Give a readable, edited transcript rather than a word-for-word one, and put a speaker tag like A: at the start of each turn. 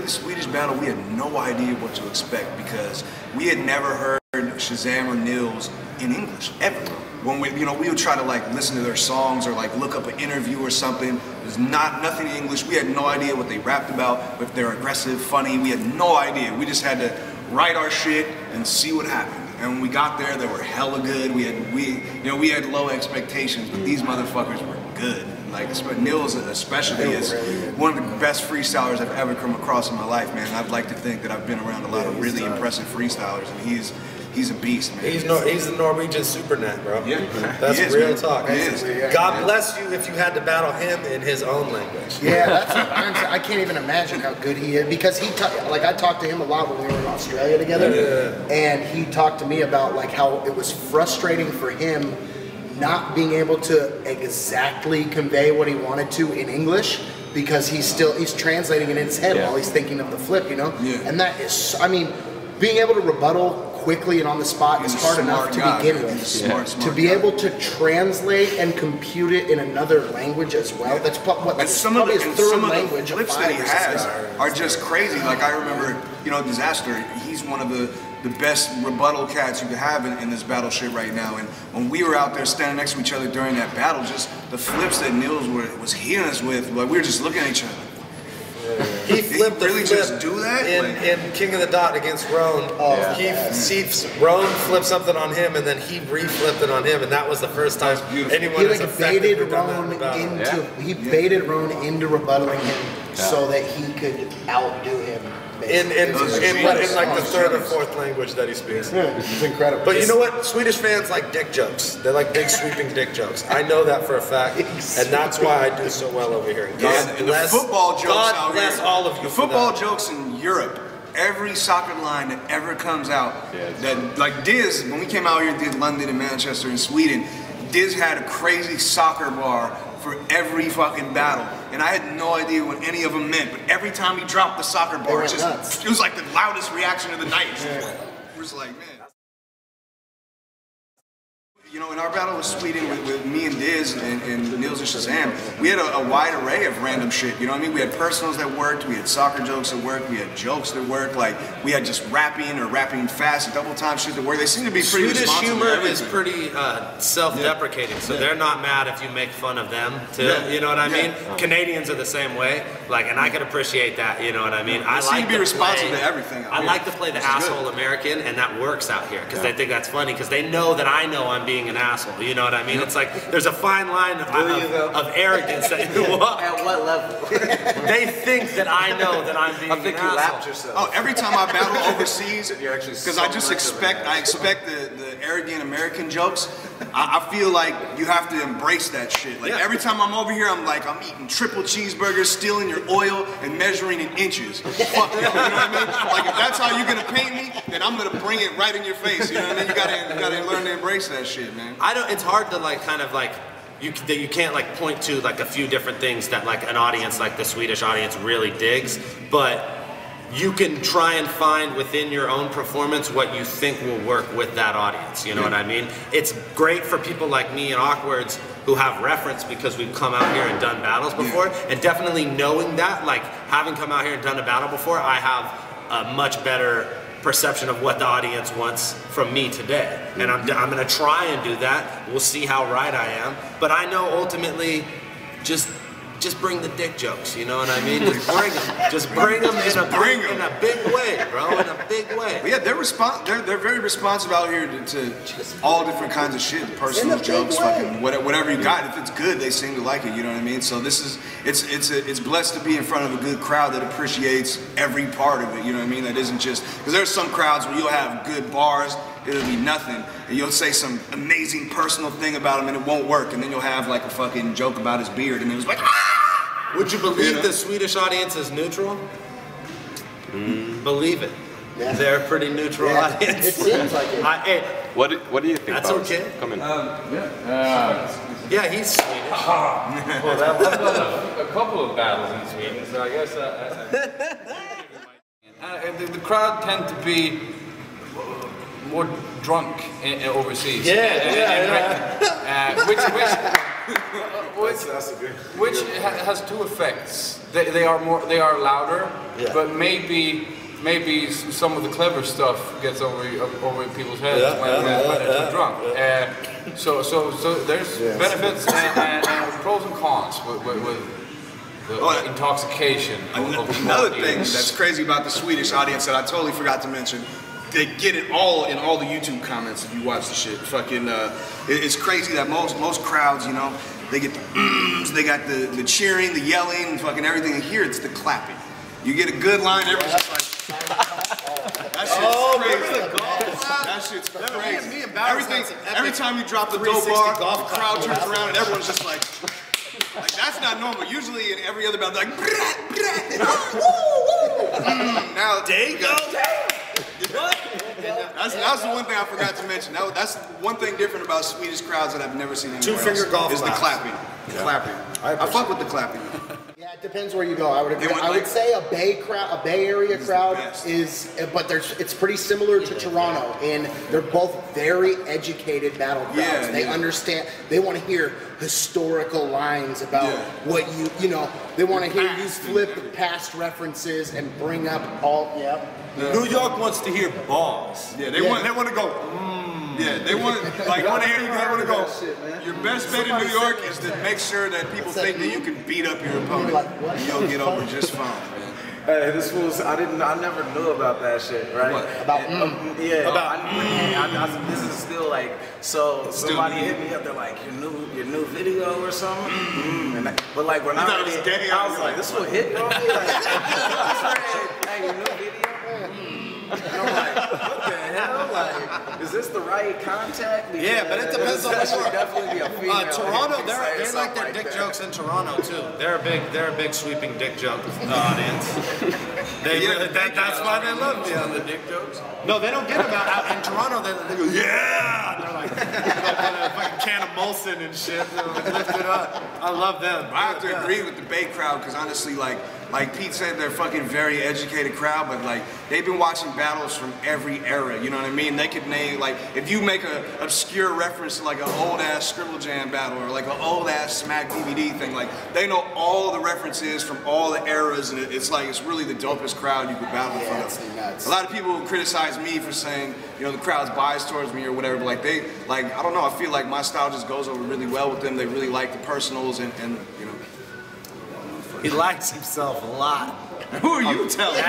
A: Swedish battle, we had no idea what to expect because we had never heard Shazam or Nils in English ever. When we would try to like listen to their songs or like look up an interview or something. There's nothing in English. We had no idea what they rapped about, if they're aggressive, funny. We had no idea. We just had to write our shit and see what happened. And when we got there, they were hella good. We had low expectations, but these motherfuckers were good. Like Nils especially is one of the best freestylers I've ever come across in my life, man. I'd like to think that I've been around a lot of really impressive freestylers, and he's a beast, man.
B: He's the Norwegian supernet, bro.
A: Yeah,
B: that's real talk. God
A: Yeah.
B: bless you if you had to battle him in his own language.
C: Yeah, that's I can't even imagine how good he is because I talked to him a lot when we were in Australia together, and he talked to me about like how it was frustrating for him not being able to exactly convey what he wanted to in English because he's translating it in his head while he's thinking of the flip, you know? Yeah. And that is, I mean, being able to rebuttal quickly and on the spot is hard enough to begin with.
A: Smart
C: to be able to translate and compute it in another language as well, that's probably
A: some of the
C: language
A: flips that he has are just crazy. Like I remember, Disaster, he's one of the best rebuttal cats you could have in this battle shit right now. And when we were out there standing next to each other during that battle, just the flips that Nils was hitting us with, like we were just looking at each other.
B: He flipped
A: really just do that
B: in King of the Dot against Roan. Roan flipped something on him, and then he re-flipped it on him, and that was the first time anyone has
C: baited Roan into baited Roan into rebuttaling him so that he could outdo him.
B: In like the third or fourth language that he speaks.
C: Yeah, it's incredible.
B: But you know what? Swedish fans like dick jokes. They like big sweeping dick jokes. I know that for a fact, and that's why I do so well over here.
A: God bless, the football jokes
B: God bless
A: here.
B: All of you.
A: The football jokes in Europe. Every soccer line that ever comes out, that like Diz, when we came out here and did London and Manchester and Sweden, Diz had a crazy soccer bar for every fucking battle, and I had no idea what any of them meant. But every time he dropped the soccer bar, it was like the loudest reaction of the night. It was like, man. In our battle with Sweden, with me and Diz and Nils and Shazam, we had a wide array of random shit, you know what I mean? We had personals that worked, we had soccer jokes that worked, we had jokes that worked, like we had just rapping or rapping fast, double time shit that worked. They seem to be pretty
B: Swedish humor is pretty self-deprecating, so they're not mad if you make fun of them too, you know what I mean? Canadians are the same way, and I can appreciate that, you know what I mean?
A: I like to be responsive to everything.
B: I like to play the asshole American, and that works out here, because they think that's funny, because they know that I know I'm being an asshole, you know what I mean? It's like there's a fine line of arrogance that you walk.
D: At what level?
B: They think that I know that I'm being an asshole.
A: Oh, every time I battle overseas, because I expect the arrogant American jokes. I feel like you have to embrace that shit. Like every time I'm over here, I'm eating triple cheeseburgers, stealing your oil, and measuring in inches. Fuck you, you know what I mean? Like if that's how you're gonna paint me, then I'm gonna bring it right in your face. You know what I mean? You gotta learn to embrace that shit, man.
B: It's hard to you can't point to a few different things that an audience like the Swedish audience really digs, but you can try and find within your own performance what you think will work with that audience, you know what I mean? It's great for people like me and Okwerdz who have reference because we've come out here and done battles before, and definitely knowing that, having come out here and done a battle before, I have a much better perception of what the audience wants from me today. And I'm gonna try and do that. We'll see how right I am. But I know ultimately, just bring the dick jokes, you know what I mean? Just bring them. Just bring them in a big way, bro, in a big way.
A: But yeah, they're very responsive out here to all different kinds of shit, personal jokes, fucking whatever you got. If it's good, they seem to like it, you know what I mean? So it's blessed to be in front of a good crowd that appreciates every part of it, you know what I mean? That isn't just, because there's some crowds where you'll have good bars, it'll be nothing, and you'll say some amazing personal thing about him and it won't work, and then you'll have a fucking joke about his beard and it was like, ah!
B: Would you believe the Swedish audience is neutral? Believe it. Yeah. They're a pretty neutral audience.
C: It seems like it.
E: What do you think?
B: That's okay.
E: Come in.
B: Yeah, he's Swedish.
F: Well, I've done a couple of battles in Sweden, so I guess
D: the crowd tend to be more drunk overseas. Which has two effects. They are louder, but maybe some of the clever stuff gets over people's heads when they're too drunk. So there's benefits and pros and cons with the intoxication.
A: Another thing that's crazy about the Swedish audience that I totally forgot to mention, they get it all in all the YouTube comments if you watch the shit. Fucking, it's crazy that most crowds, you know, they get the they got the cheering, the yelling, fucking everything. And here it's the clapping. You get a good line, everyone's just like, that shit's crazy. Every time you drop the dope bar, the crowd turns around and everyone's just like that's not normal. Usually in every other band, like, now there you go. That's the one thing I forgot to mention. That's one thing different about Swedish crowds that I've never seen anywhere else.
B: golf
A: is the clapping. Clapping. I fuck with the clapping.
C: Yeah, it depends where you go. I would agree. I would say a Bay Area crowd is, but it's pretty similar to Toronto, and they're both very educated battle crowds. They understand. They want to hear historical lines about what you know. They want to hear you flip past references and bring up all.
E: New York wants to hear balls.
A: Yeah, they want to go. Yeah, they want to hear you. They want to go. Your best bet in New York is to make sure that people think that you can beat up your opponent. And you'll get over just fine, man.
E: Hey, this was I never knew about that shit, right?
C: What? About
E: this is still like somebody hit me up. They're like your new video or something. But like when I was like, this will hit, bro. Hey, your new video. And I'm like, what the hell? Like, is this the right contact? Because
B: but it depends on
E: that should definitely be a female.
B: Toronto, they like their dick jokes in Toronto too. They're a big sweeping dick joke audience. That's why they love me on the dick jokes. No, they don't get them out in Toronto. They go, yeah. They're like fucking can of Molson and shit. They're like, lift it up. I love them.
A: I have to agree with the Bay crowd because honestly, like Pete said, they're fucking very educated crowd, but like they've been watching battles from every era. You know what I mean? They could name, like, if you make an obscure reference to like an old ass Scribble Jam battle or like an old ass Smack DVD thing, like they know all the references from all the eras, and it's really the dopest crowd you could battle from. A lot of people criticize me for saying, you know, the crowd's biased towards me or whatever, but like I don't know, I feel like my style just goes over really well with them. They really like the personals and you know.
B: He likes himself a lot.
A: Who are you telling?